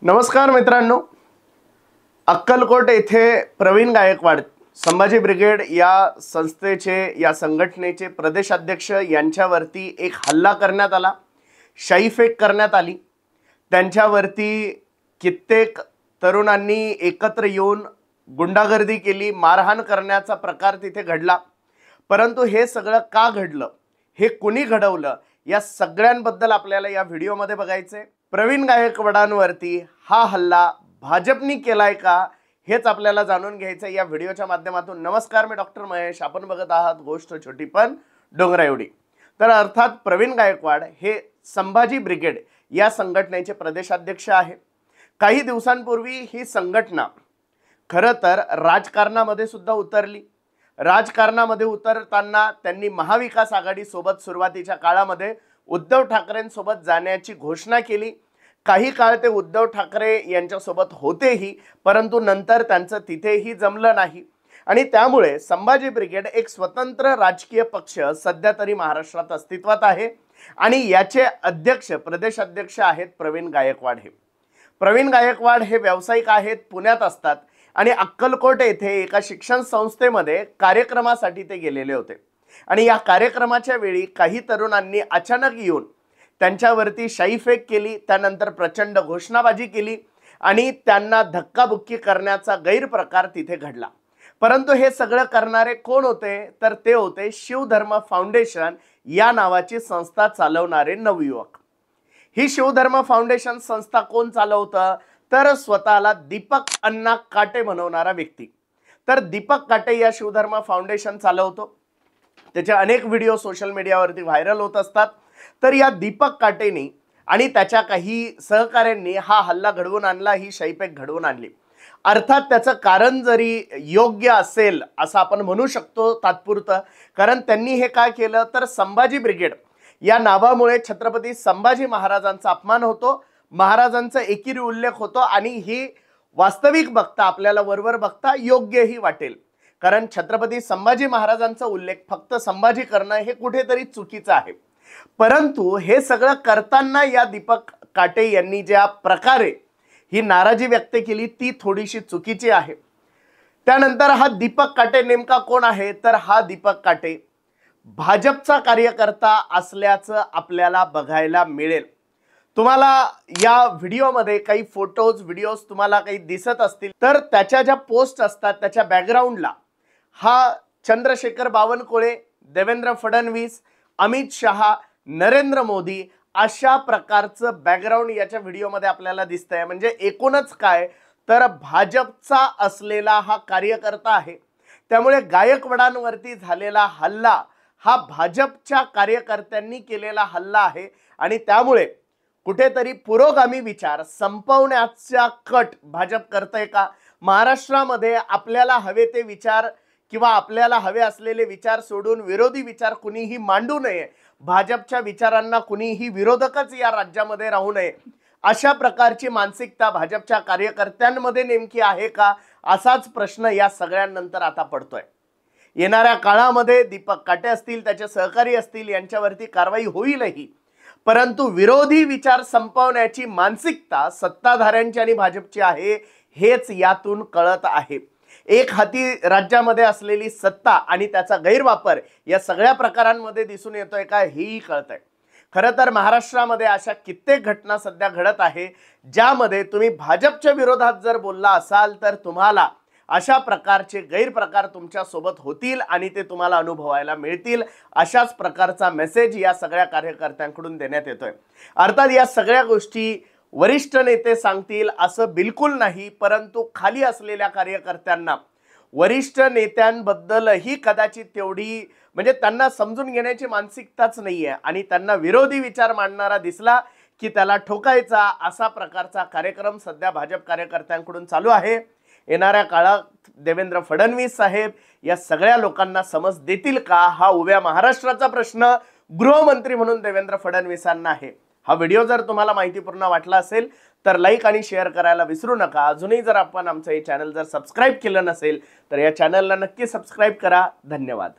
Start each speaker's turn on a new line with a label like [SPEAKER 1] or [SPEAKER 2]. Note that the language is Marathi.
[SPEAKER 1] नमस्कार मित्रांनो, अक्कलकोट येथे प्रवीण गायकवाड संभाजी ब्रिगेड या संस्थेचे या संघटनेचे प्रदेशाध्यक्ष यांच्यावरती एक हल्ला करण्यात आला, शाईफेक करण्यात आली। त्यांच्यावरती कित्येक तरुणांनी एकत्र येऊन गुंडागर्दी केली, मारहाण करण्याचा प्रकार तिथे घडला। परंतु हे सगळं का घडलं, हे कुणी घडवलं, या सगळ्यांबद्दल आपल्याला या व्हिडिओमध्ये बघायचंय। प्रवीण गायकवाडांवरती हा हल्ला भाजपनी केलाय का, हेच आपल्याला जाणून घ्यायचं या व्हिडिओच्या माध्यमातून। नमस्कार, मी डॉक्टर महेश, आपण बघत आहात गोष्ट छोटी पण डोंगरा एवढी। तर अर्थात प्रवीण गायकवाड हे संभाजी ब्रिगेड या संघटनेचे प्रदेशाध्यक्ष आहे। काही दिवसांपूर्वी ही संघटना खरं तर राजकारणामध्ये सुद्धा उतरली। राजकारणामध्ये उतरताना त्यांनी महाविकास आघाडी सोबत सुरुवातीच्या काळामध्ये उद्धव ठाकरेंसोबत जाण्याची घोषणा केली। काही काळ ते उद्धव ठाकरे यांच्यासोबत होतेही, परंतु नंतर त्यांचं तिथेही जमलं नाही आणि त्यामुळे संभाजी ब्रिगेड एक स्वतंत्र राजकीय पक्ष सध्या तरी महाराष्ट्रात अस्तित्वात आहे आणि याचे अध्यक्ष प्रदेशाध्यक्ष आहेत प्रवीण गायकवाड। प्रवीण गायकवाड हे व्यावसायिक आहेत, पुण्यात असतात आणि अक्कलकोट येथे एका शिक्षण संस्थेमध्ये कार्यक्रमासाठी ते गेलेले होते आणि या कार्यक्रमाच्या वेळी काही तरुणांनी अचानक येऊन त्यांच्यावरती शाईफेक केली, त्यानंतर प्रचंड घोषणाबाजी केली आणि त्यांना धक्काबुक्की करण्याचा गैरप्रकार तिथे घडला। परंतु हे सगळं करणारे कोण होते, तर ते होते शिवधर्म फाउंडेशन या नावाची संस्था चालवणारे नवयुवक। ही शिवधर्म फाउंडेशन संस्था कोण चालवतं, तर स्वतःला दीपक अण्णा काटे म्हणवणारा व्यक्ती। तर दीपक काटे या शिवधर्म फाउंडेशन चालवतो, त्याचे अनेक व्हिडिओ सोशल मीडियावरती व्हायरल होत असतात। तर या दीपक काटेनी आणि त्याच्या काही सहकाऱ्यांनी हा हल्ला घडवून आणला, ही शाईफेक घडवून आणली। अर्थात त्याचं कारण जरी योग्य असेल असं आपण म्हणू शकतो तात्पुरतं, कारण त्यांनी हे काय केलं, तर संभाजी ब्रिगेड या नावामुळे छत्रपती संभाजी महाराजांचा अपमान होतो, महाराजांचा एकेरी उल्लेख होतो आणि ही वास्तविक बघता आपल्याला वरवर बघता योग्यही वाटेल, कारण छत्रपती संभाजी महाराजांचा उल्लेख फक्त संभाजी करणं हे कुठेतरी चुकीचं आहे। परंतु हे सगळं करताना या दीपक काटे यांनी ज्या प्रकारे ही नाराजी व्यक्त केली ती थोडीशी चुकीची आहे। त्यानंतर हा दीपक काटे नेमका कोण आहे, तर हा दीपक काटे भाजपचा कार्यकर्ता असल्याचं आपल्याला बघायला मिळेल। तुम्हाला या व्हिडिओमध्ये काही फोटोज व्हिडिओज तुम्हाला काही दिसत असतील, तर त्याच्या ज्या पोस्ट असतात त्याच्या बॅकग्राऊंडला हा चंद्रशेखर बावनकुळे, देवेंद्र फडणवीस, अमित शहा, नरेंद्र मोदी अशा प्रकारचं बॅकग्राऊंड याच्या व्हिडिओमध्ये आपल्याला दिसतंय। म्हणजे एकूणच काय, तर भाजपचा असलेला हा कार्यकर्ता आहे। त्यामुळे गायकवाडांवरती झालेला हल्ला हा भाजपच्या कार्यकर्त्यांनी केलेला हल्ला आहे आणि त्यामुळे कुठेतरी पुरोगामी विचार संपवण्याचा कट भाजप करतंय का, महाराष्ट्रामध्ये आपल्याला हवे ते विचार किंवा आपल्याला हवे असलेले विचार सोडून विरोधी विचार कुणीही मांडू नये, भाजपच्या विचारांना कुणीही विरोधकच या राज्यामध्ये राहू नये, अशा प्रकारची मानसिकता भाजपच्या कार्यकर्त्यांमध्ये नेमकी आहे का, असाच प्रश्न या सगळ्यांनंतर आता पडतोय। येणाऱ्या काळामध्ये दीपक काटे असतील, त्याचे सहकारी असतील, यांच्यावरती कारवाई होईलही, परंतु विरोधी विचार संपवण्याची मानसिकता सत्ताधाऱ्यांची आणि भाजपची आहे हेच यातून कळत आहे। एक हाती राज्यामध्ये असलेली सत्ता आणि त्याचा गैरवापर या सगळ्या प्रकारांमध्ये दिसून येतोय का, हेही कळतंय। खरं तर महाराष्ट्रामध्ये अशा कित्येक घटना सध्या घडत आहे ज्यामध्ये तुम्ही भाजपच्या विरोधात जर बोलला असाल तर तुम्हाला अशा प्रकारचे गैरप्रकार तुमच्या सोबत होतील आणि ते तुम्हाला अनुभवायला मिळतील, अशाच प्रकारचा मेसेज या सगळ्या कार्यकर्त्यांकडून देण्यात येतोय। अर्थात या सगळ्या गोष्टी वरिष्ठ नेते सांगतील असं बिलकुल नाही, परंतु खाली असलेल्या कार्यकर्त्यांना वरिष्ठ नेत्यांबद्दलही कदाचित तेवढी म्हणजे त्यांना समजून घेण्याची मानसिकताच नाहीये आणि त्यांना विरोधी विचार मांडणारा दिसला की त्याला ठोकायचा, असा प्रकारचा कार्यक्रम सध्या भाजप कार्यकर्त्यांकडून चालू आहे। येणाऱ्या काळात देवेंद्र फडणवीस साहेब या सगळ्या लोकांना समज देतील का, हा उभ्या महाराष्ट्राचा प्रश्न गृहमंत्री म्हणून देवेंद्र फडणवीसांना आहे। हा व्हिडिओ जर तुम्हाला माहितीपूर्ण वाटला असेल तर लाईक आणि शेअर करायला विसरू नका। अजूनही जर आपण आमचं हे चॅनल जर सबस्क्राईब केलं नसेल तर या चॅनलला नक्की सबस्क्राईब करा। धन्यवाद।